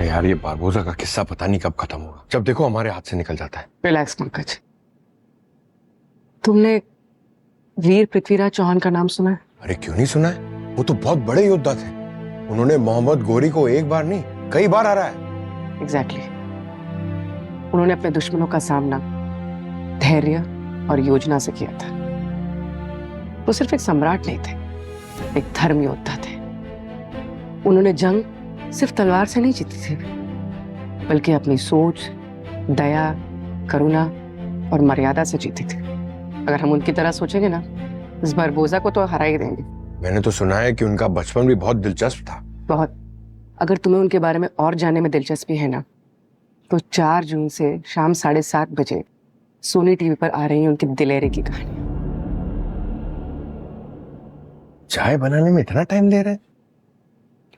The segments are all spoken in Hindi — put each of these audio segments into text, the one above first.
यार ये बारबोसा का किस्सा पता नहीं कब खत्म होगा। जब देखो हमारे हाथ से निकल जाता है। रिलैक्स पंकज। तुमने वीर पृथ्वीराज चौहान का नाम सुना है? अरे क्यों नहीं सुना है? वो तो बहुत बड़े योद्धा थे। उन्होंने मोहम्मद गोरी को एक बार नहीं कई बार हराया है। एग्जैक्टली। उन्होंने अपने दुश्मनों का सामना धैर्य और योजना से किया था। वो सिर्फ एक सम्राट नहीं थे, एक धर्म योद्धा थे। उन्होंने जंग सिर्फ तलवार से नहीं जीती थी, बल्कि अपनी सोच, दया, करुणा और मर्यादा से जीती थी। अगर हम उनकी तरह सोचेंगे ना, इस बारबोसा को तो हरा ही देंगे। मैंने तो सुना है कि उनका बचपन भी बहुत दिलचस्प था। बहुत। अगर तुम्हें उनके बारे में और जानने में दिलचस्पी है ना, तो 4 जून से शाम 7:30 बजे सोनी टीवी पर आ रही है उनकी दिलेरी की कहानी। चाय बनाने में इतना टाइम ले रहे हैं?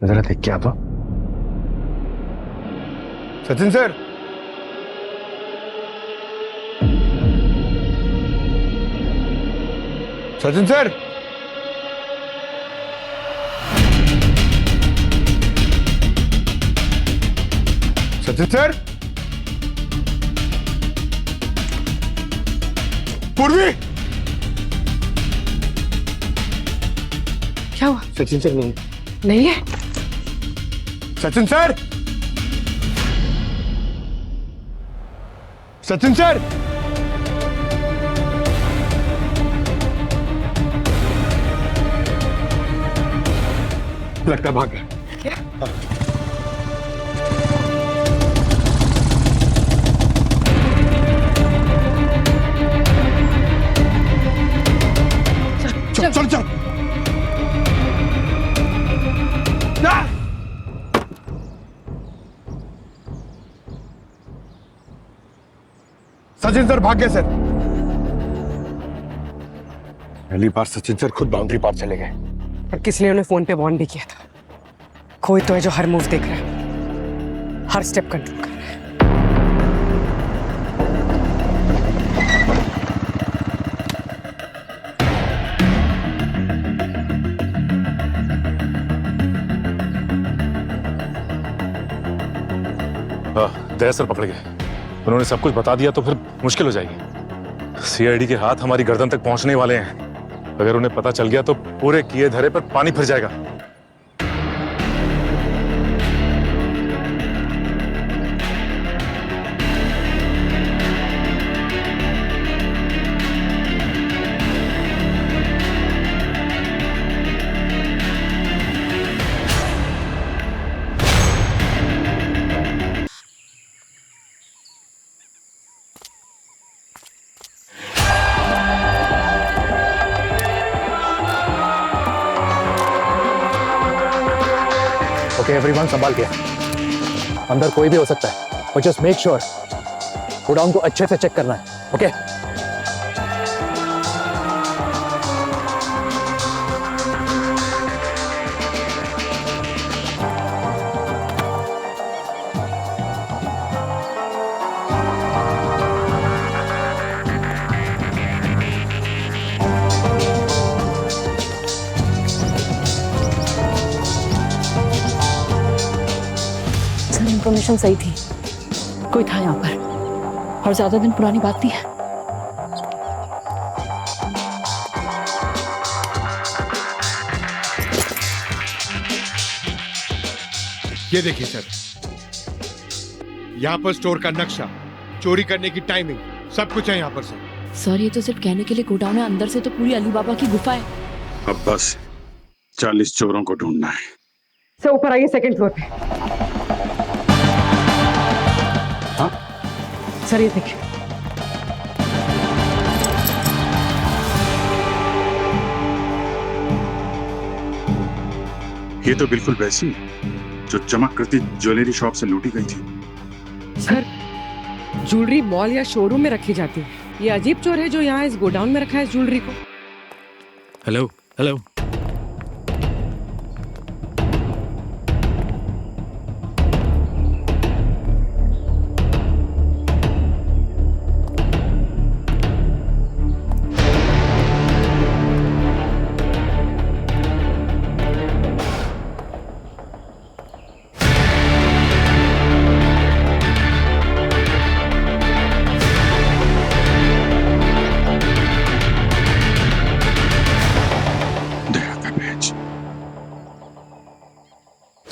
जरा देख के आता। Sachin sir, Sachin sir, Sachin sir, पूर्वी। क्या हुआ? सचिन सर नहीं है। सचिन सर, सचिन सर, लगता भाग गया। क्या? चल चल चल। सचिन सर भाग गए सर। पहली बार सचिन सर खुद बाउंड्री पार चले गए। और किसने उन्हें फोन पे वार्न भी किया था? कोई तो है जो हर मूव देख रहा है, हर स्टेप कंट्रोल कर रहा है। दया सर पकड़ गए। उन्होंने सब कुछ बता दिया तो फिर मुश्किल हो जाएगी। सीआईडी के हाथ हमारी गर्दन तक पहुंचने वाले हैं। अगर उन्हें पता चल गया तो पूरे किए धरे पर पानी फिर जाएगा। ओके एवरीवन, संभाल के। अंदर कोई भी हो सकता है, और जस्ट मेक श्योर गोडाउन को अच्छे से चेक करना है। ओके इन्फॉर्मेशन सही थी, कोई था यहाँ पर, और ज्यादा दिन पुरानी बात नहीं है। ये देखिए सर, यहाँ पर स्टोर का नक्शा, चोरी करने की टाइमिंग, सब कुछ है यहाँ पर सर। सर ये तो सिर्फ कहने के लिए गोडाउन है, अंदर से तो पूरी अली बाबा की गुफा है। अब बस 40 चोरों को ढूंढना है। सर ऊपर आइए, सेकंड फ्लोर पे। हाँ सर ये देखिए। ये तो बिल्कुल वैसी जो चमक करती ज्वेलरी शॉप से लूटी गई थी। सर ज्वेलरी मॉल या शोरूम में रखी जाती है, ये अजीब चोर है जो यहाँ इस गोडाउन में रखा है ज्वेलरी को। Hello hello.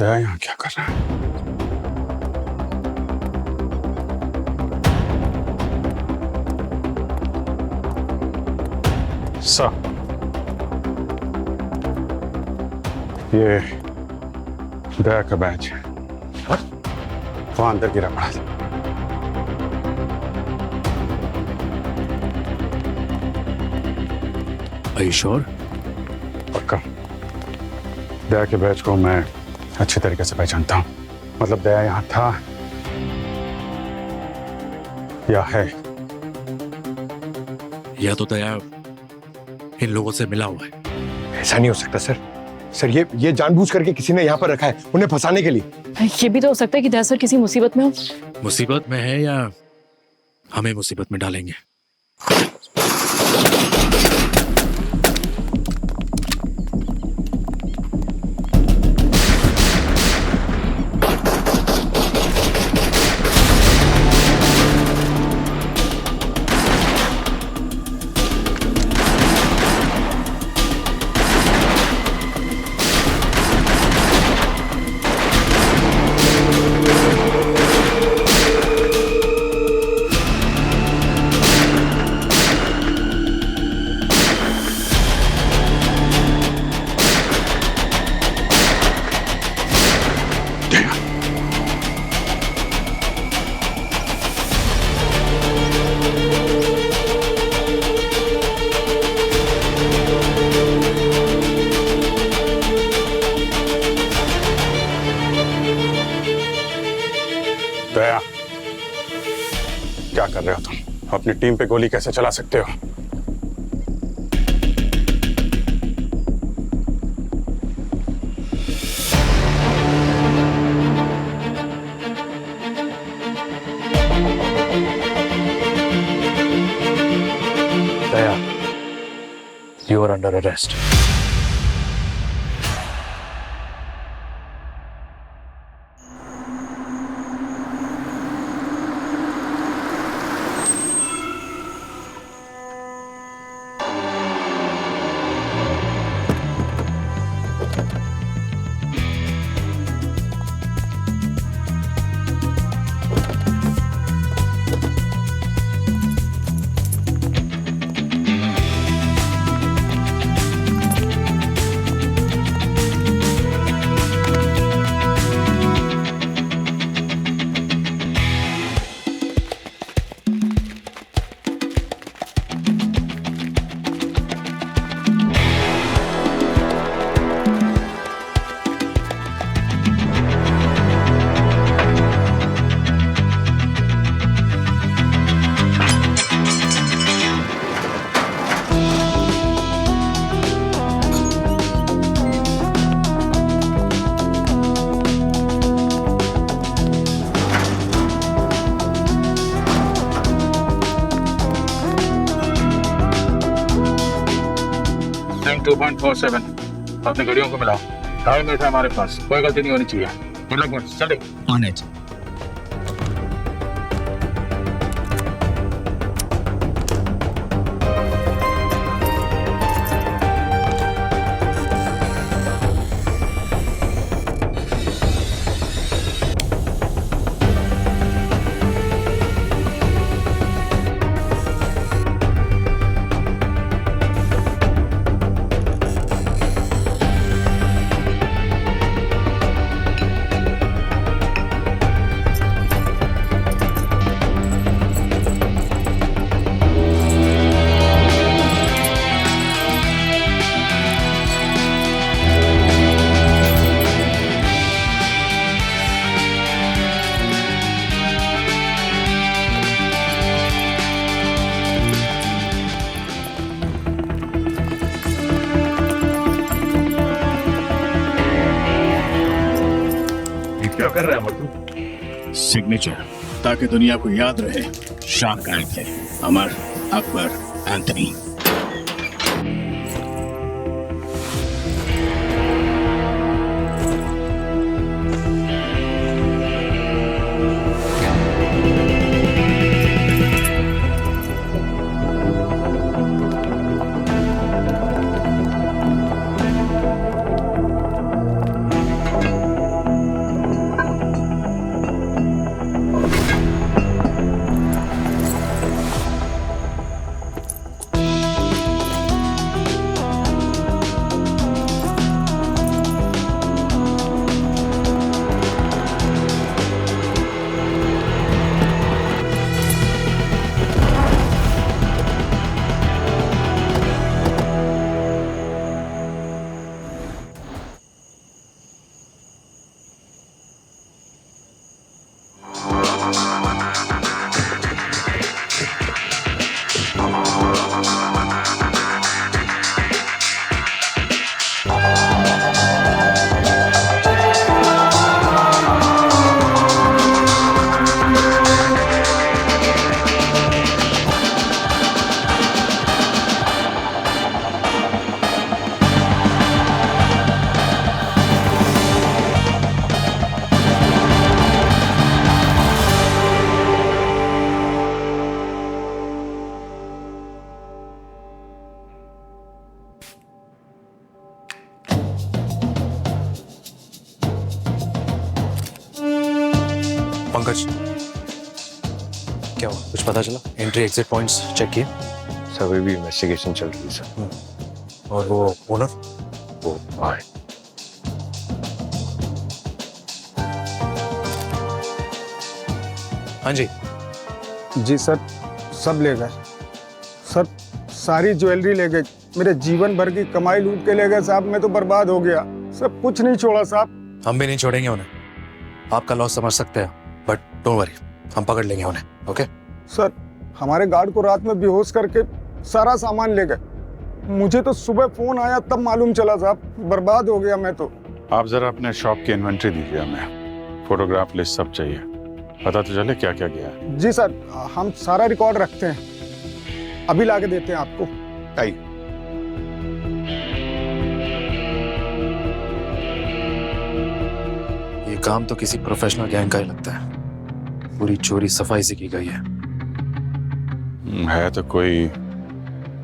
दया यहाँ क्या कर रहा है? सर, ये दया का बैच है। वहां अंदर गिरा पड़ा था। Are you sure? पक्का। दया के बैच को मैं अच्छी तरीके से पहचानता हूँ। मतलब दया यहाँ था या है। या तो दया इन लोगों से मिला हुआ है। ऐसा नहीं हो सकता सर। सर ये जानबूझ करके किसी ने यहाँ पर रखा है उन्हें फंसाने के लिए। ये भी तो हो सकता है कि दया सर किसी मुसीबत में हो। मुसीबत में है या हमें मुसीबत में डालेंगे। दया, क्या कर रहे हो तुम? अपनी टीम पे गोली कैसे चला सकते हो? दया, you are under arrest. Time 2.47 अपनी गाड़ियों को मिलाओ। टाइम में था हमारे पास, कोई गलती नहीं होनी चाहिए। गुड लक बॉस, चले On it. क्या कर रहा है मर्दू? सिग्नेचर, ताकि दुनिया को याद रहे शाह गायब है। अमर, अकबर, एंथनी। पंकज, क्या हुआ? कुछ पता चला? एंट्री एग्जिट पॉइंट्स चेक किए? सब अभी भी इन्वेस्टिगेशन चल रही है सर। और वो ओनर? वो आए। हाँ जी। जी सर, सब ले गए सर, सारी ज्वेलरी ले गए, मेरे जीवन भर की कमाई लूट के ले गए साहब। मैं तो बर्बाद हो गया, सब कुछ नहीं छोड़ा साहब। हम भी नहीं छोड़ेंगे उन्हें। आपका लॉस समझ सकते हैं, बट डोंट वरी, हम पकड़ लेंगे उन्हें। ओके सर, हमारे गार्ड को रात में बेहोश करके सारा सामान ले गए। मुझे तो सुबह फोन आया तब मालूम चला साहब, बर्बाद हो गया मैं तो। आप जरा अपने शॉप की इन्वेंट्री दीजिए हमें, फोटोग्राफ लिस्ट सब चाहिए, पता तो चले क्या क्या गया है। जी सर, हम सारा रिकॉर्ड रखते हैं, अभी लाके देते हैं आपको। आइए। ये काम तो किसी प्रोफेशनल गैंग का ही लगता है। पूरी चोरी सफाई से की गई है तो कोई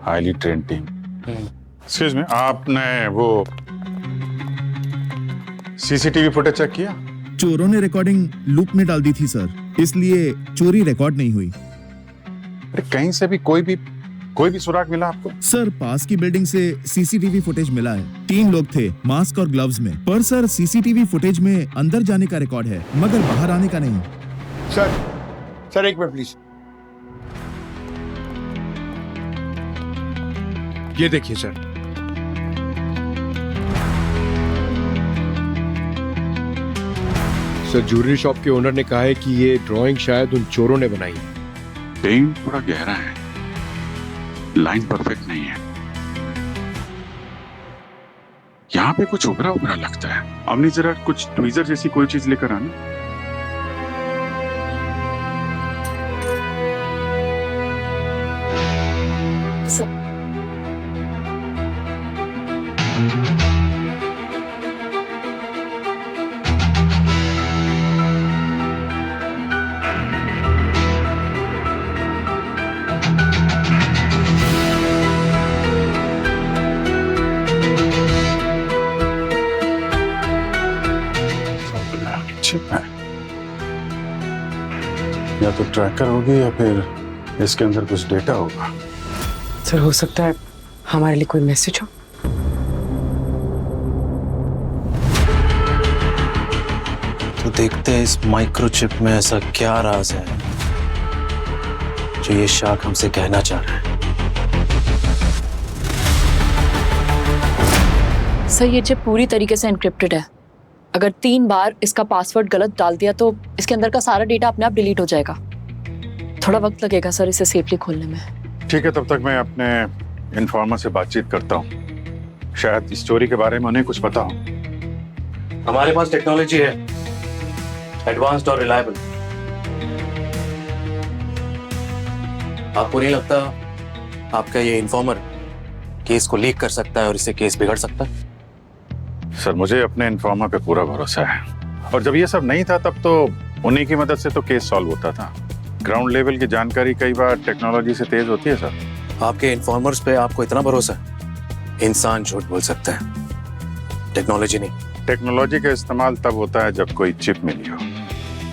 highly trend team. Excuse me, आपने वो सीसीटीवी फुटेज चेक किया? चोरों ने रिकॉर्डिंग लूप में डाल दी थी सर, इसलिए चोरी रिकॉर्ड नहीं हुई। अरे कहीं से भी कोई भी सुराग मिला आपको? सर, पास की बिल्डिंग से सीसीटीवी फुटेज मिला है। 3 लोग थे मास्क और ग्लव्स में, पर सर सीसीटीवी फुटेज में अंदर जाने का रिकॉर्ड है मगर बाहर आने का नहीं। सर एक मिनट प्लीज। ये देखिए सर, ज्वेलरी शॉप के ओनर ने कहा है कि ये ड्राइंग शायद उन चोरों ने बनाई है। पेंट थोड़ा गहरा है, लाइन परफेक्ट नहीं है, यहाँ पे कुछ उभरा उभरा लगता है। अमनी जरा कुछ ट्वीजर जैसी कोई चीज लेकर आना। चिप है, या तो ट्रैकर होगी या फिर इसके अंदर कुछ डेटा होगा। सर, हो सकता है हमारे लिए कोई मैसेज हो। तो देखते हैं इस माइक्रोचिप में ऐसा क्या राज है जो ये शार्क हमसे कहना चाह रहा है। सर, ये चिप पूरी तरीके से एन्क्रिप्टेड है। अगर 3 बार इसका पासवर्ड गलत डाल दिया तो इसके अंदर का सारा डेटा अपने आप डिलीट हो जाएगा। थोड़ा वक्त लगेगा सर इसे सेफली खोलने में। ठीक है, तब तक मैं अपने इन्फॉर्मर से बातचीत करता हूँ, शायद इस चोरी के बारे में उन्हें कुछ पता हो। हमारे पास टेक्नोलॉजी है, एडवांस्ड और रिलायबल। आपको नहीं लगता आपका ये इन्फॉर्मर केस को लीक कर सकता है और इससे केस बिगड़ सकता है? सर, मुझे अपने इन्फॉर्मर पे पूरा भरोसा है, और जब ये सब नहीं था तब तो उन्हीं की मदद से तो केस सॉल्व होता था। ग्राउंड लेवल की जानकारी कई बार टेक्नोलॉजी से तेज होती है सर। आपके इन्फॉर्मर्स पे आपको इतना भरोसा है? इंसान झूठ बोल सकता है, टेक्नोलॉजी नहीं। टेक्नोलॉजी का इस्तेमाल तब होता है जब कोई चिप मिली हो,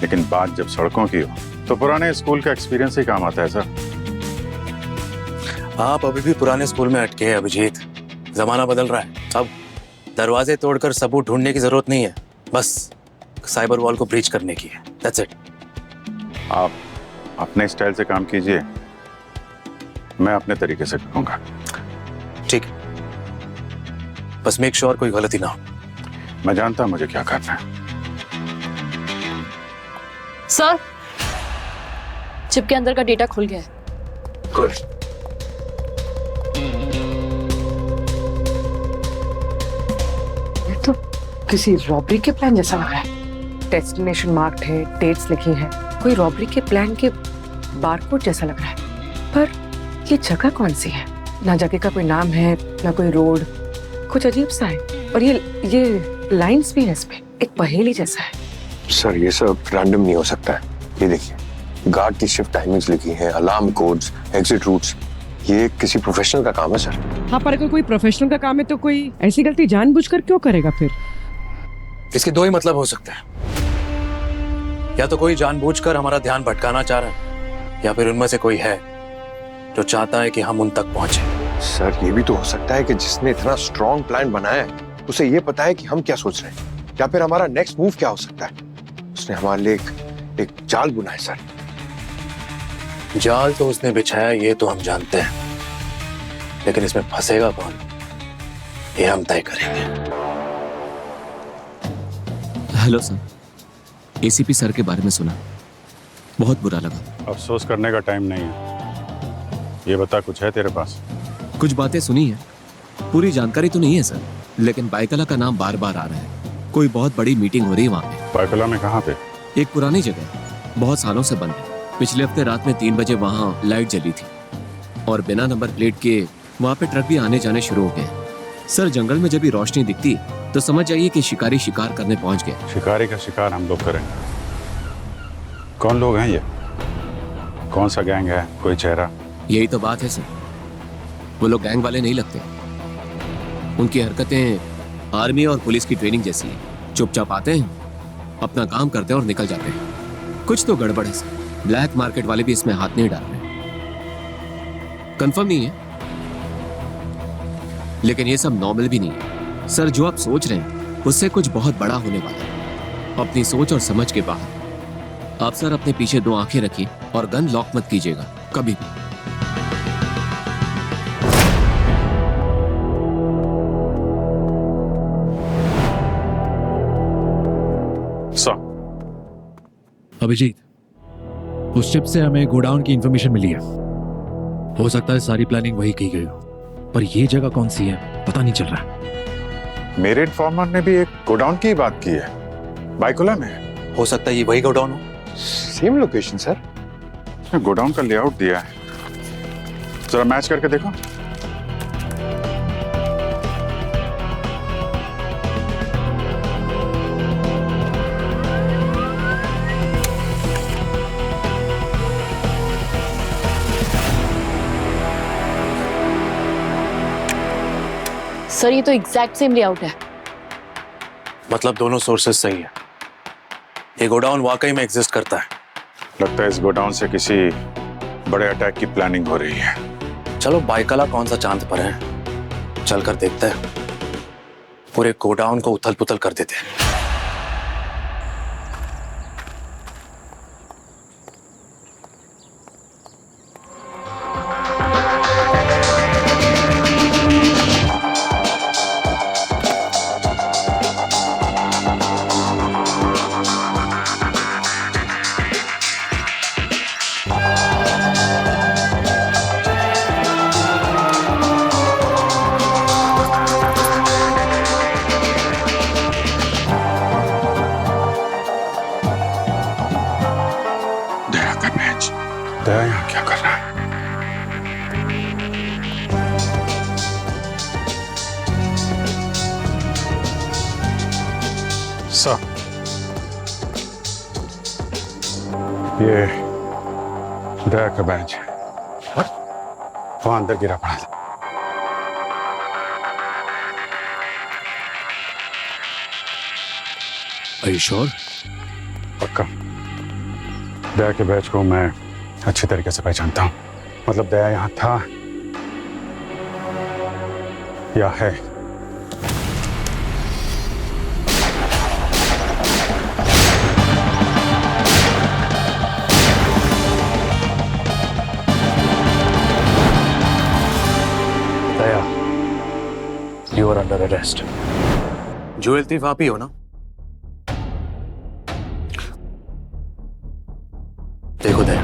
लेकिन बात जब सड़कों की हो तो पुराने स्कूल का एक्सपीरियंस ही काम आता है सर। आप अभी भी पुराने स्कूल में अटके हैं अभिजीत। जमाना बदल रहा है, अब दरवाजे तोड़कर सबूत ढूंढने की जरूरत नहीं है, बस साइबर वॉल को ब्रीच करने की है। That's it. आप अपने स्टाइल से काम कीजिए, मैं अपने तरीके से करूंगा। ठीक, बस मेक श्योर कोई गलती ना हो। मैं जानता हूं मुझे क्या करना है। सर, चिप के अंदर का डेटा खुल गया है। गुड। ये तो किसी रॉबरी के प्लान जैसा लग रहा है। डेस्टिनेशन मार्क्ड है, डेट्स लिखी है, कोई रॉबरी के प्लान के बारकोड जैसा लग रहा है। पर ये जगह कौन सी है? ना जगह का कोई नाम है, ना कोई रोड, कुछ अजीब सा है। और ये लाइंस भी है इसमें, एक पहेली जैसा है। सर ये सब रैंडम नहीं हो सकता है। ये देखिए, गार्ड की शिफ्ट टाइमिंग्स लिखी हैं, अलार्म कोड्स, एग्जिट रूट्स। ये किसी प्रोफेशनल का काम है सर। हाँ, पर अगर कोई प्रोफेशनल का काम है तो कोई ऐसी गलती जानबूझकर क्यों करेगा फिर? इसके दो ही मतलब हो सकते हैं, या तो कोई जानबूझकर हमारा ध्यान भटकाना चाह रहा है, या फिर उनमें से कोई है जो चाहता है कि हम उन तक पहुंचे। सर ये भी तो हो सकता है कि जिसने इतना स्ट्रॉन्ग प्लान बनाया है उसे ये पता है कि हम क्या सोच रहे हैं, या फिर हमारा नेक्स्ट मूव क्या हो सकता है। उसने हमारे लिए एक जाल बुना है सर। जाल तो उसने बिछाया ये तो हम जानते हैं, लेकिन इसमें फंसेगा कौन ये हम तय करेंगे। हेलो सर, एसीपी सर के बारे में सुना, बहुत बुरा लगा। अफसोस करने का टाइम नहीं है। ये बता, कुछ है तेरे पास? कुछ बातें सुनी है, पूरी जानकारी तो नहीं है सर, लेकिन बाइकला का नाम बार बार आ रहा है। कोई बहुत बड़ी मीटिंग हो रही है वहाँ पे। बाइकला में कहाँ पे? एक पुरानी जगह, बहुत सालों से बंद है। पिछले हफ्ते रात में 3 बजे वहाँ लाइट जली थी और बिना नंबर प्लेट के वहाँ पे ट्रक भी आने जाने शुरू हो गए। सर जंगल में जब भी रोशनी दिखती तो समझ जाइए कि शिकारी शिकार करने पहुंच गए। शिकारी का शिकार हम लोग करेंगे। कौन लोग हैं ये? कौन सा गैंग है? कोई चेहरा? यही तो बात है सर, वो लोग गैंग वाले नहीं लगते। उनकी हरकतें आर्मी और पुलिस की ट्रेनिंग जैसी है। चुपचाप आते हैं, अपना काम करते हैं और निकल जाते हैं। कुछ तो गड़बड़ है सर, ब्लैक मार्केट वाले भी इसमें हाथ नहीं डाल रहे। कंफर्म नहीं है, लेकिन ये सब नॉर्मल भी नहीं है सर। जो आप सोच रहे हैं उससे कुछ बहुत बड़ा होने वाला है। अपनी सोच और समझ के बाहर। आप सर अपने पीछे 2 आंखें रखिए और गन लॉक मत कीजिएगा कभी भी। अभिजीत, उस शिप से हमें गोडाउन की इंफॉर्मेशन मिली है। हो सकता है सारी प्लानिंग वही की गई हो, पर ये जगह कौन सी है पता नहीं चल रहा। मेरे इन्फॉर्मर ने भी एक गोडाउन की बात की है, बाइकुला में। हो सकता है ये वही गोडाउन हो। Same location sir. गोडाउन का लेआउट दिया है, जरा मैच करके देखो। सर ये तो एग्जैक्ट सेम लेआउट है। मतलब दोनों सोर्सेस सही है, ये गोडाउन वाकई में एग्जिस्ट करता है। लगता है इस गोडाउन से किसी बड़े अटैक की प्लानिंग हो रही है। चलो बाइकला कौन सा चांद पर है, चलकर देखते हैं। पूरे गोडाउन को उथल पुथल कर देते हैं। दया यहाँ क्या कर रहा है? सर, ये दया का बैच है। वहां अंदर गिरा पड़ा था। Are you sure? पक्का। दया के बैच को मैं अच्छी तरीके से पहचानता हूँ। मतलब दया यहाँ था या है। दया, you are under arrest. Jewel thief आप ही हो ना? देखो दया,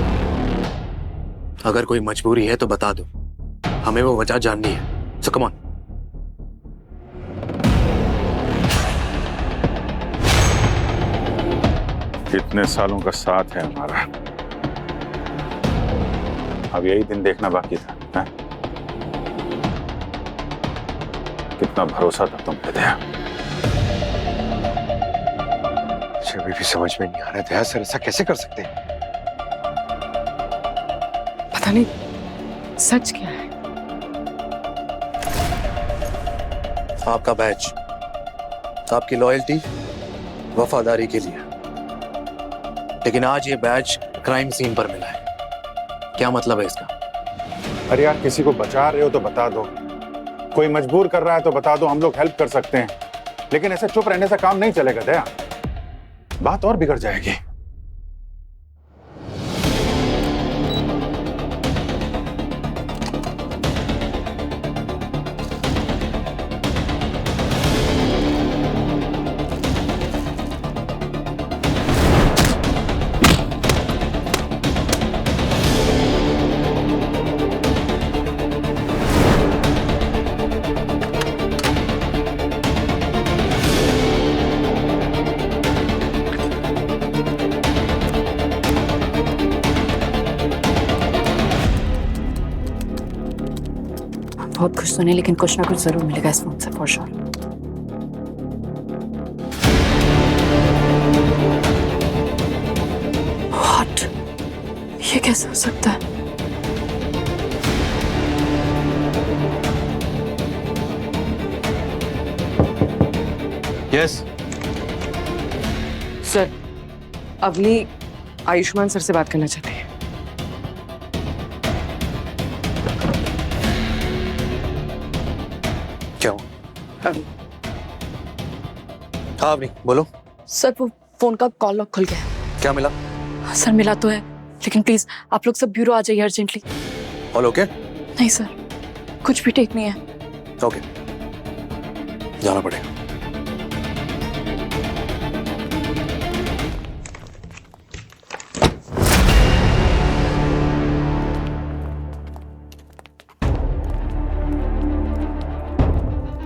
अगर कोई मजबूरी है तो बता दो, हमें वो वजह जाननी है। सो कम ऑन। इतने सालों का साथ है हमारा, अब यही दिन देखना बाकी था, है? कितना भरोसा था तुम पे दया। मुझे अभी भी समझ में नहीं आ रहा दया सर ऐसा कैसे कर सकते हैं? पता नहीं सच क्या है। आपका बैच आपकी लॉयल्टी, वफादारी के लिए, लेकिन आज ये बैच क्राइम सीन पर मिला है। क्या मतलब है इसका? अरे यार, किसी को बचा रहे हो तो बता दो, कोई मजबूर कर रहा है तो बता दो, हम लोग हेल्प कर सकते हैं। लेकिन ऐसे चुप रहने से काम नहीं चलेगा दया, बात और बिगड़ जाएगी। बहुत कुछ सुने, लेकिन कुछ ना कुछ जरूर मिलेगा इस फोन से फॉर श्योर। व्हाट? ये कैसे हो सकता है? Yes sir, Avani Ayushman sir से बात करना चाहती है। क्या हो? हाँ नहीं, बोलो। सर वो फोन का कॉल लॉक खुल गया है। क्या मिला? सर मिला तो है, लेकिन प्लीज आप लोग सब ब्यूरो आ जाइए अर्जेंटली। All okay? नहीं सर, कुछ भी ठीक नहीं है। ओके, जाना पड़ेगा।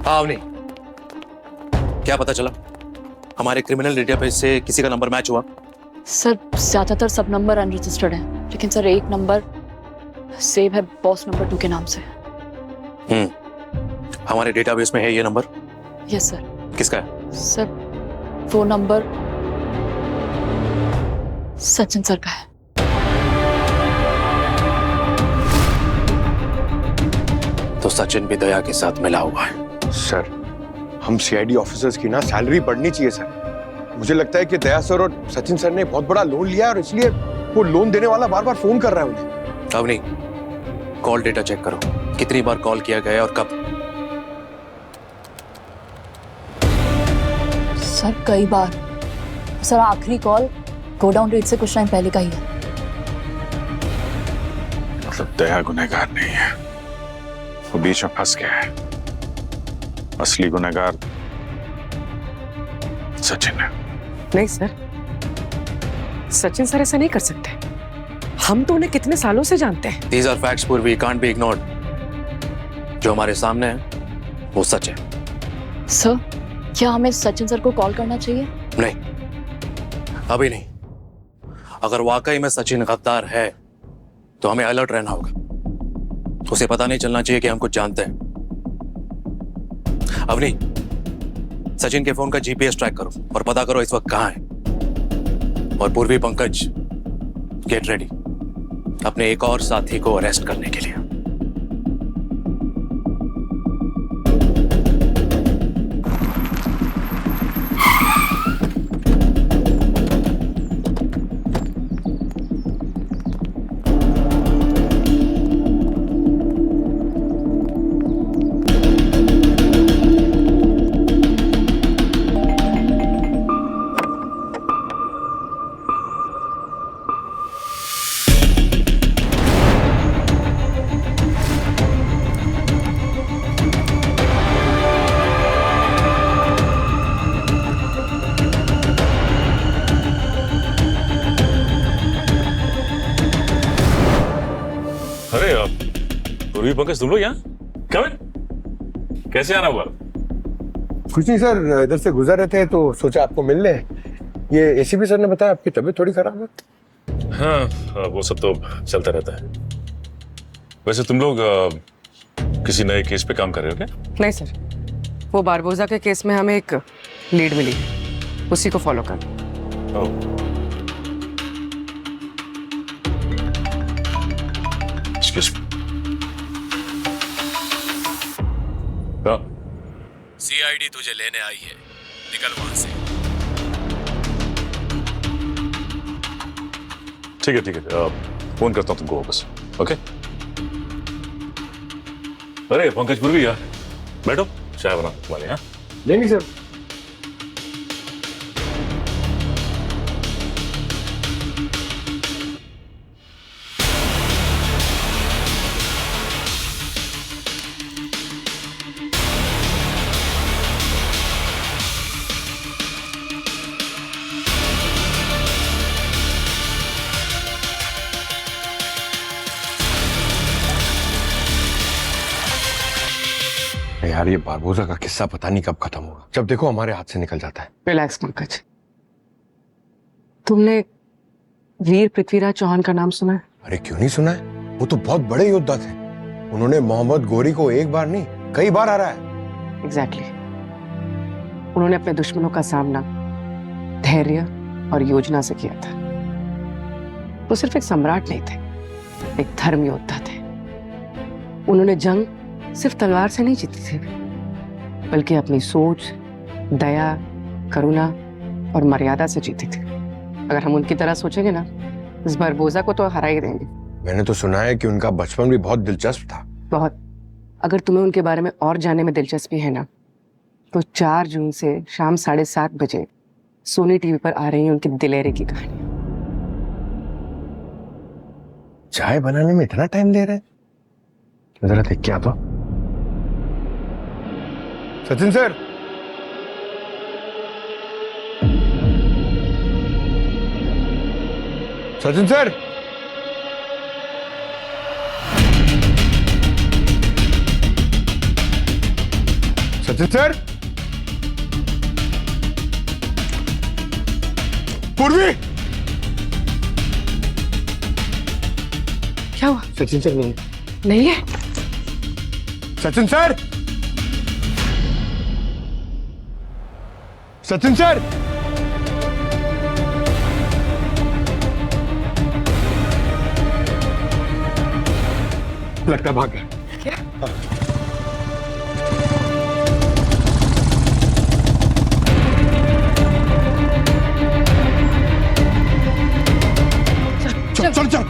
हाँ नहीं, क्या पता चला? हमारे क्रिमिनल डेटाबेस से किसी का नंबर मैच हुआ? सर ज्यादातर सब नंबर अनरजिस्टर्ड है, लेकिन सर एक नंबर सेव है बॉस नंबर 2 के नाम से। हमारे डेटाबेस में है ये नंबर? Yes sir. किसका है? सर वो नंबर सचिन सर का है। तो सचिन भी दया के साथ मिला हुआ है। सर, हम सीआईडी ऑफिसर्स की ना सैलरी बढ़नी चाहिए सर। मुझे लगता है कि दया सर और सचिन सर ने बहुत बड़ा लोन लिया है और इसलिए वो लोन देने वाला बार बार फोन कर रहा है उन्हें। अब नहीं, कॉल डेटा चेक करो, कितनी बार कॉल किया गया और कब। सर कई बार। सर आखिरी कॉल गोडाउन रेट से कुछ टाइम पहले का ही है। मतलब दया गुनहगार नहीं है, वो बीच में फंस गया है। असली गुनहगार सचिन है। नहीं सर, सचिन सर ऐसा नहीं कर सकते। हम तो उन्हें कितने सालों से जानते हैं। These are facts, पूर्वी, can't be ignored। जो हमारे सामने है वो सच है। सर क्या हमें सचिन सर को कॉल करना चाहिए? नहीं, अभी नहीं। अगर वाकई में सचिन गद्दार है तो हमें अलर्ट रहना होगा। उसे पता नहीं चलना चाहिए कि हम कुछ जानते हैं। अब नहीं, सचिन के फोन का जीपीएस ट्रैक करो और पता करो इस वक्त कहां है। और पूर्वी, पंकज, गेट रेडी अपने एक और साथी को अरेस्ट करने के लिए। पूर्वी पंकज तुम लोग यहाँ कम इन। कैसे आना हुआ? कुछ नहीं सर, इधर से गुजर रहे थे तो सोचा आपको मिल ले। ये एसीपी सर ने बताया आपकी तबीयत थोड़ी खराब है। हाँ वो सब तो चलता रहता है। वैसे तुम लोग किसी नए केस पे काम कर रहे हो क्या? नहीं सर, वो बारबोजा के केस में हमें एक लीड मिली, उसी को फॉलो कर। सीआईडी तुझे लेने आई है, निकल वहां से। ठीक है फोन करता हूँ तुमको वापस। ओके। अरे पंकज पूर्वी यार, बैठो, चाय बना तुम्हारे यहाँ। नहीं सर। यार ये बारबोजा का किस्सा पता नहीं कब खत्म होगा। जब देखो हमारे हाथ से निकल जाता है। रिलैक्स पंकज, तुमने वीर पृथ्वीराज चौहान का नाम सुना है? अरे क्यों नहीं सुना है, वो तो बहुत बड़े योद्धा थे। उन्होंने मोहम्मद गोरी को एक बार नहीं कई बार हराया है। एग्जैक्टली। उन्होंने अपने दुश्मनों का सामना धैर्य और योजना से किया था। वो सिर्फ एक सम्राट नहीं थे, एक धर्म योद्धा थे। उन्होंने जंग सिर्फ तलवार से नहीं जीती थी, बल्कि अपनी सोच, दया, करुणा और मर्यादा से जीती थी। अगर हम उनकी तरह सोचेंगे ना, इस बारबोजा को तो हरा ही देंगे। मैंने तो सुना है कि उनका बचपन भी बहुत दिलचस्प था। बहुत। अगर तुम्हें उनके बारे में और जानने में दिलचस्पी है ना, तो 4 जून से शाम 7:30 बजे सोनी टीवी पर आ रही है उनकी दिलेरी की कहानी। चाय बनाने में इतना टाइम ले रहे हैं? जरा देख क्या तो। Sachin sir, Sachin sir, Sachin sir, पूर्वी। क्या हुआ? सचिन सर नहीं है। सचिन सर, सचिन सर, लगता भाग गया। क्या? चल चल चल।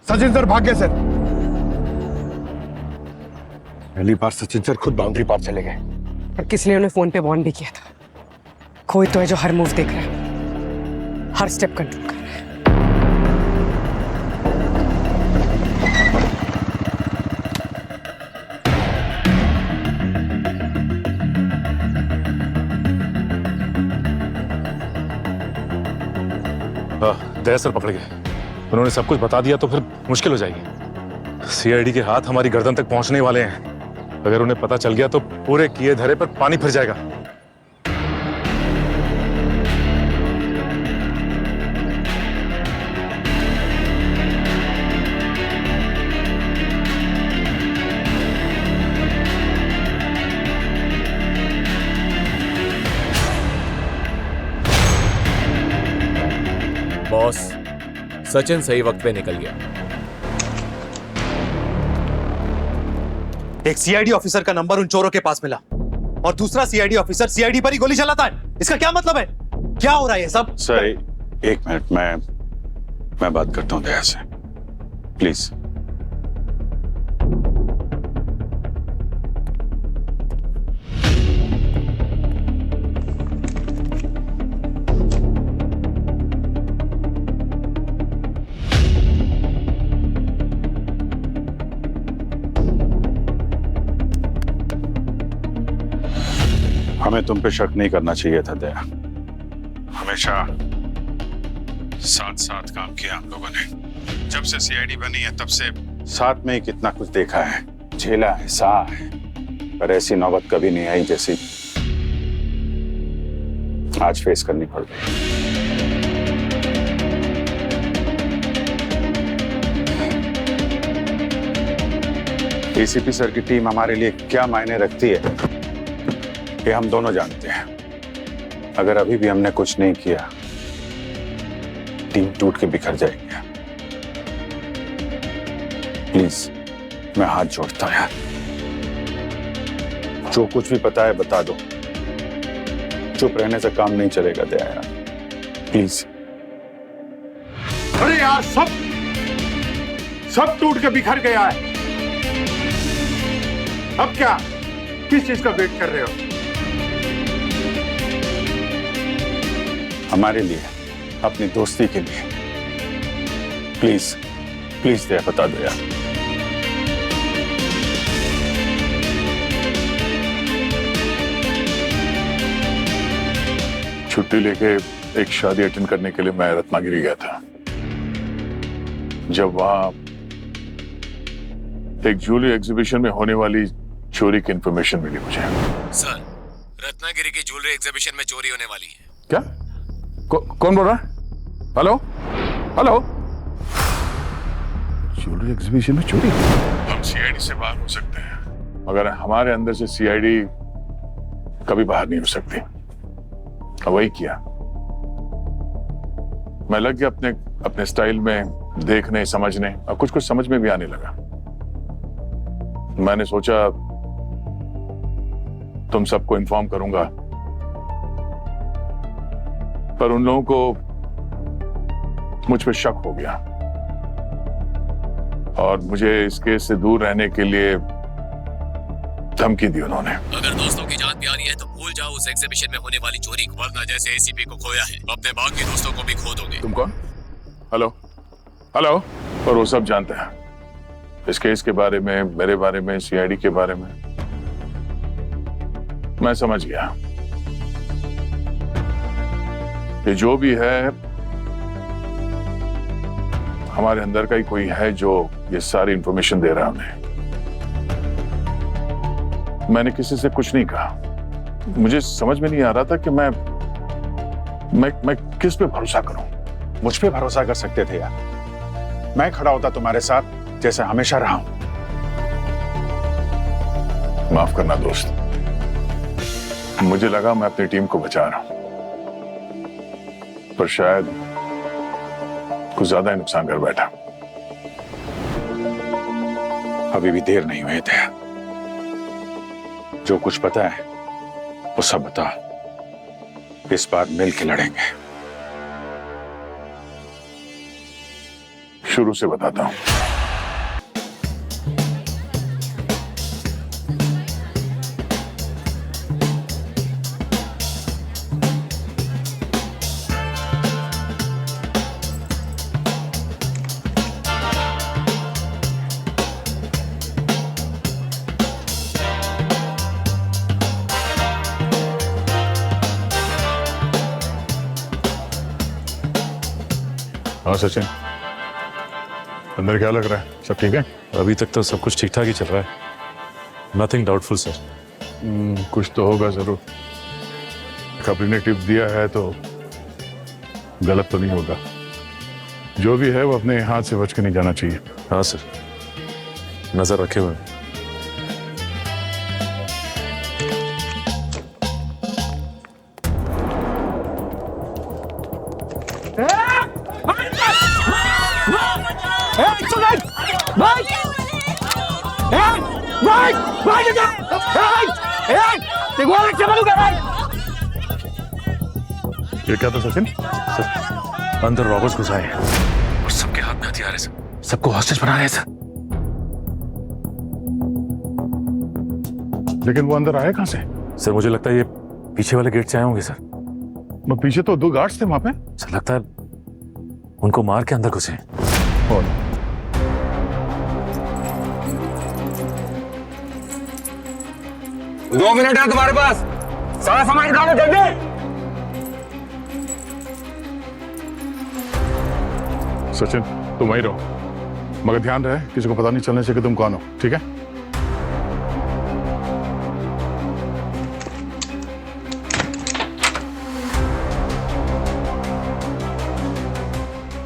सचिन सर भाग गए सर। पहली बार सचिन सर खुद बाउंड्री पार चले गए। और किसी ने उन्हें फोन पे वार्न भी किया था। कोई तो है जो हर मूव देख रहा है, हर स्टेप कंट्रोल कर रहा है। दया सर पकड़ गए। उन्होंने सब कुछ बता दिया तो फिर मुश्किल हो जाएगी। सीआईडी के हाथ हमारी गर्दन तक पहुंचने वाले हैं। अगर उन्हें पता चल गया तो पूरे किए धरे पर पानी फिर जाएगा। बॉस, सचिन सही वक्त पे निकल गया। एक सीआईडी ऑफिसर का नंबर उन चोरों के पास मिला और दूसरा सीआईडी ऑफिसर सीआईडी पर ही गोली चलाता है। इसका क्या मतलब है? क्या हो रहा है ये सब? सर 1 मिनट, मैं बात करता हूँ दया से, प्लीज। हमें तुम पे शक नहीं करना चाहिए था दया। हमेशा साथ साथ काम किया हम लोगों ने। जब से सीआईडी बनी है तब से साथ में ही कितना कुछ देखा है, झेला है, सहा है, पर ऐसी नौबत कभी नहीं आई जैसी आज फेस करनी पड़ गई। एसीपी सर की टीम हमारे लिए क्या मायने रखती है ये हम दोनों जानते हैं। अगर अभी भी हमने कुछ नहीं किया टीम टूट के बिखर जाएगी। प्लीज मैं हाथ जोड़ता हूं यार, जो कुछ भी पता है बता दो। चुप रहने से काम नहीं चलेगा दया यार, प्लीज। अरे यार सब टूट के बिखर गया है। अब क्या, किस चीज का वेट कर रहे हो? हमारे लिए, अपनी दोस्ती के लिए प्लीज प्लीज दया बता दो यार। छुट्टी लेके एक शादी अटेंड करने के लिए मैं रत्नागिरी गया था। जब वहां एक ज्वेलरी एग्जीबिशन में होने वाली चोरी की इंफॉर्मेशन मिली मुझे। सर, रत्नागिरी की ज्वेलरी एग्जीबिशन में चोरी होने वाली है। क्या? कौन बोल रहा है? Hello hello. ज्वेलरी एग्जीबिशन में चोरी? हम सीआईडी से बाहर हो सकते हैं मगर हमारे अंदर से सीआईडी कभी बाहर नहीं हो सकती। वही किया, मैं लग गया अपने स्टाइल में देखने समझने, और कुछ समझ में भी आने लगा। मैंने सोचा तुम सबको इन्फॉर्म करूंगा, पर उन लोगों को मुझ पे शक हो गया और मुझे इस केस से दूर रहने के लिए धमकी दी उन्होंने। अगर दोस्तों की जान प्यारी है तो भूल जाओ उस एग्जीबिशन में होने वाली चोरी को, वरना जैसे एसीपी को खोया है अपने बाकी दोस्तों को भी खो दोगे। तुम कौन? Hello hello. और वो सब जानते हैं इस केस के बारे में, मेरे बारे में, सीआईडी के बारे में। मैं समझ गया, ये जो भी है हमारे अंदर का ही कोई है जो ये सारी इंफॉर्मेशन दे रहा है हमें। मैंने किसी से कुछ नहीं कहा। मुझे समझ में नहीं आ रहा था कि मैं किस पे भरोसा करूं। मुझ पे भरोसा कर सकते थे यार, मैं खड़ा होता तुम्हारे साथ जैसे हमेशा रहा हूं। माफ करना दोस्त, मुझे लगा मैं अपनी टीम को बचा रहा हूं, पर शायद कुछ ज्यादा ही नुकसान कर बैठा। अभी भी देर नहीं हुई थे, जो कुछ पता है वो सब बता। इस बार मिल के लड़ेंगे। शुरू से बताता हूं। हाँ सचिन, अंदर क्या लग रहा है? सब ठीक है? अभी तक तो सब कुछ ठीक ठाक ही चल रहा है, नथिंग डाउटफुल सर। कुछ तो होगा जरूर। खबरी ने टिप दिया है तो गलत तो नहीं होगा। जो भी है वो अपने हाथ से बच के नहीं जाना चाहिए। हाँ सर, नजर रखे हुए। ये क्या था सचिन? सर, अंदर रॉबर्स घुस आए हैं और सबके हाथ में हथियार है सर, सबको हॉस्टेज बना रहे हैं सर। लेकिन वो अंदर आए कहां से? सर मुझे लगता है ये पीछे वाले गेट से आए होंगे सर। पीछे तो 2 गार्ड्स थे वहां पे। सर लगता है उनको मार के अंदर घुसे। कौन? दो मिनट है तुम्हारे पास, सारा सामान निकालो जल्दी। सचिन तुम वहीं रहो, मगर ध्यान रहे किसी को पता नहीं चलने से कि तुम कौन हो, ठीक है?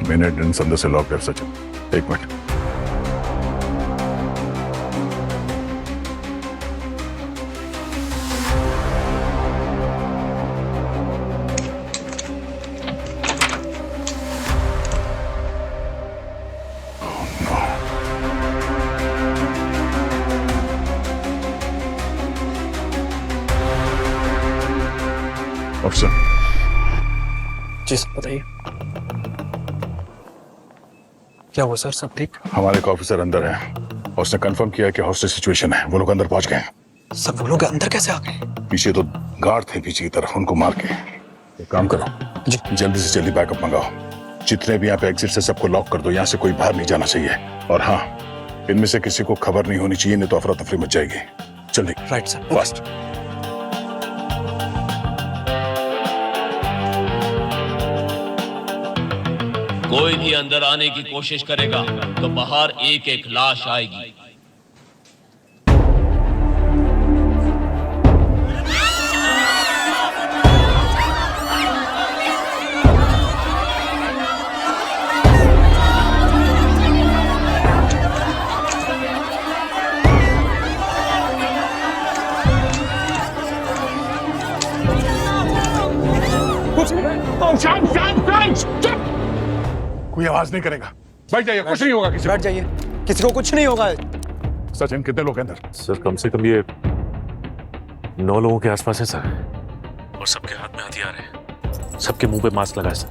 मैंने एंट्रेंस अंदर से लॉक कर। सचिन एक मिनट। ऑफिसर। जी सर बताइए, क्या हुआ सर? सब ठीक? हमारे एक ऑफिसर अंदर है और उसने कंफर्म किया कि हॉस्टेज सिचुएशन है। वो लोग अंदर पहुंच गए हैं। सर वो लोग अंदर कैसे आ गए? पीछे तो गार्ड थे पीछे की तरफ, उनको मार के। एक काम करो जी, जल्दी से जल्दी बैकअप मंगाओ। जितने भी यहाँ पे एग्जिट से सबको लॉक कर दो, यहाँ से कोई बाहर नहीं जाना चाहिए। और हाँ, इनमें से किसी को खबर नहीं होनी चाहिए, नहीं तो अफरा तफरी मच जाएगी। जल्दी। Right sir, fast. कोई भी अंदर आने की कोशिश करेगा तो बाहर एक एक लाश आएगी। कोई आवाज नहीं करेगा। बैठ जाइए, कुछ नहीं होगा। किसी बैठ जाइए, किसी को कुछ नहीं होगा। सचिन कितने लोग हैं अंदर? सर कम से कम ये 9 लोगों के आसपास है सर, और सबके हाथ में हथियार है, सबके मुंह पे मास्क लगा है सर।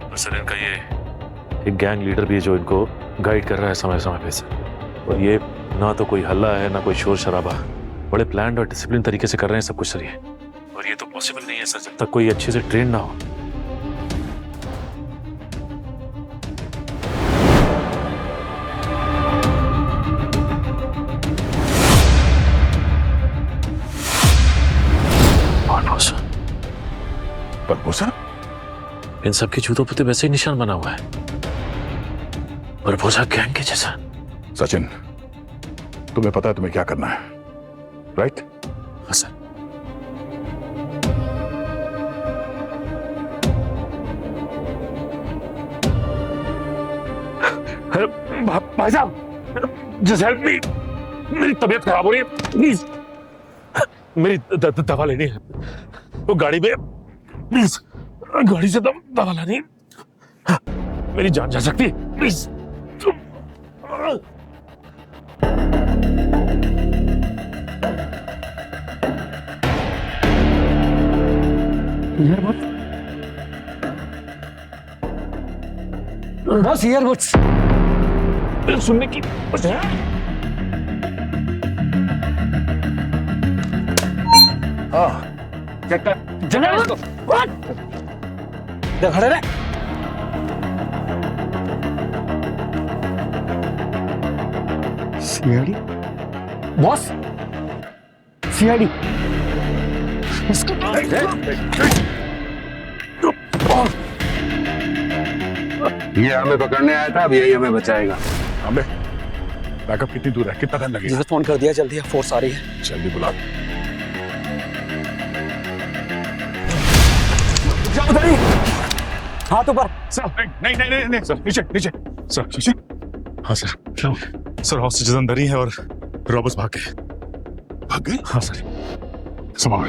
और सर इनका ये एक गैंग लीडर भी है जो इनको गाइड कर रहा है समय समय पे सर। और ये ना तो कोई हल्ला है ना कोई शोर शराबा, बड़े प्लान्ड और डिसिप्लिन तरीके से कर रहे हैं सब कुछ सर ये। और ये तो पॉसिबल नहीं है सर जब तक कोई अच्छे से ट्रेन ना हो। परभूषण? इन सबके जूतों पर तो वैसे ही निशान बना हुआ है, परभूषण गैंग के जैसा। सचिन तुम्हें पता है तुम्हें क्या करना है, राइट? हाँ सर। भाई साहब जस्ट हेल्प मी, मेरी तबीयत खराब हो रही है, प्लीज मेरी दवा लेनी है। वो गाड़ी में प्लीज, गाड़ी से दवा लानी, मेरी जान जा सकती है, प्लीज। बस ईयरबड्स सुनने की खड़े रहे। सीआईडी बॉस, सीआईडी ये हमें पकड़ने आया था, अब यही हमें बचाएगा। अबे बैकअप कितनी दूर है, कितना टाइम लगेगा? फोन कर दिया, जल्दी फोर्स आ रही है। जल्दी बुला। हाथ ऊपर। सर नहीं नहीं नहीं नहीं सर, नीचे नीचे। सर नीचे। हाँ सर, सर हॉस्टेज अंदर ही है और रॉबर्स भाग गए। भाग गए? हाँ सर। संभाल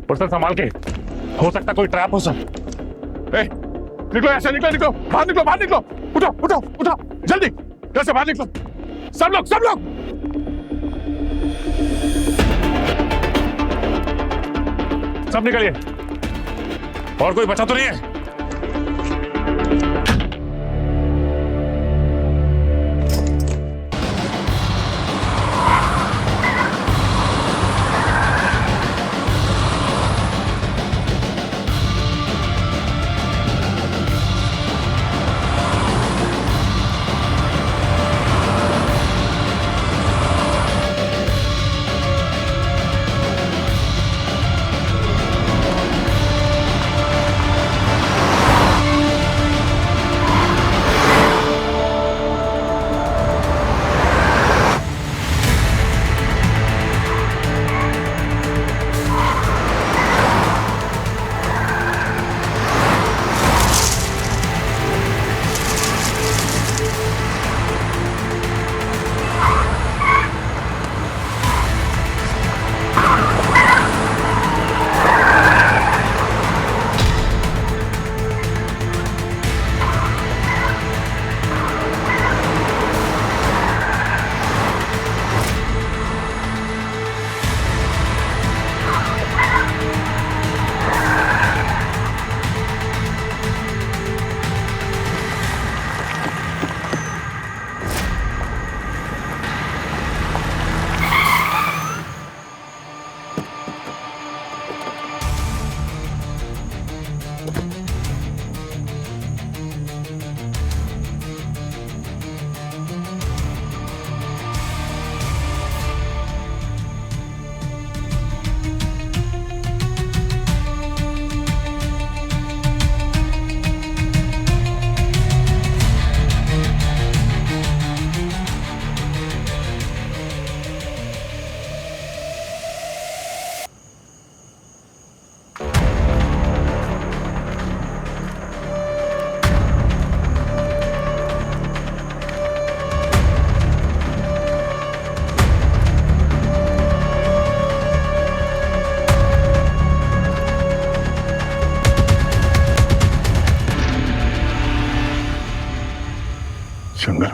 पर सर संभाल के, हो सकता कोई ट्रैप हो सर। निकलो ऐसे, निकलो निकलो, बाहर निकलो, बाहर निकलो। उठो उठो उठो, जल्दी घर से बाहर निकलो, सब लोग सब लोग। सब निकलिए, और कोई बचा तो नहीं है?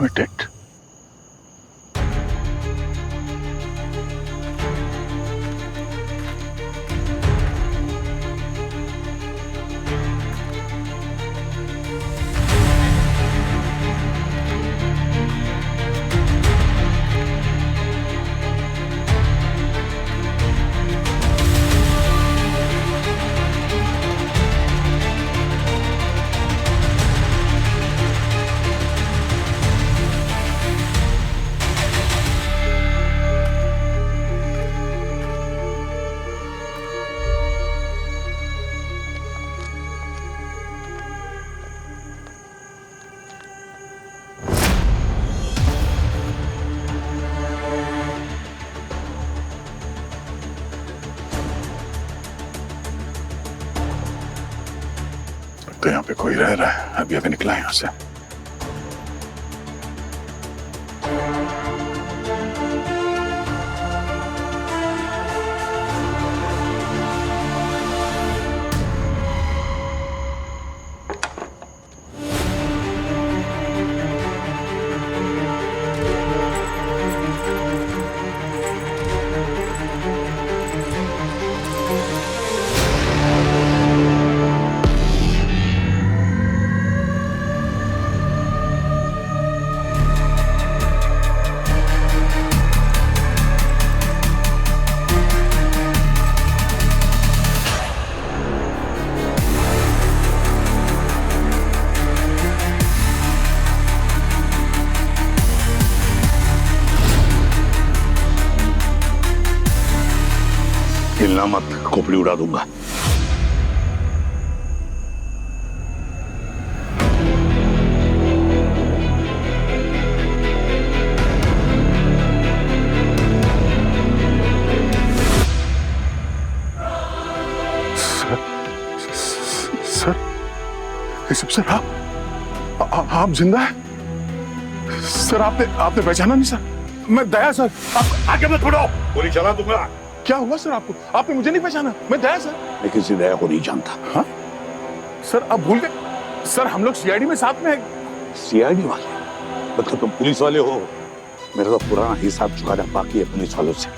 Limited. तो यहाँ पे कोई रह रहा है, अभी अभी निकला यहाँ से। हिलना मत, खोपड़ी उड़ा दूंगा। सर, सर आप जिंदा हैं? सर आपने पहचाना नहीं? सर मैं दया सर, आप आगे मत बढ़ो, गोली चला दूंगा। क्या हुआ सर आपको? आपने मुझे नहीं पहचाना? मैं दया सर। मैं किसी दया को नहीं जानता। हाँ सर, आप भूल गए? सर हम लोग सीआईडी में साथ में हैं। सीआईडी वाले? मतलब तुम पुलिस वाले हो? मेरा तो पुराना हिसाब चुकाना बाकी है पुलिस वालों से,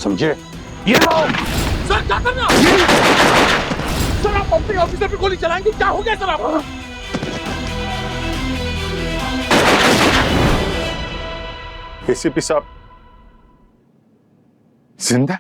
समझे? ये सर क्या करना? सर आप अपने ऑफिसर पे गोली चलाएंगे? क्या हो गया सर आपको? एसीपी साहब जिंदा?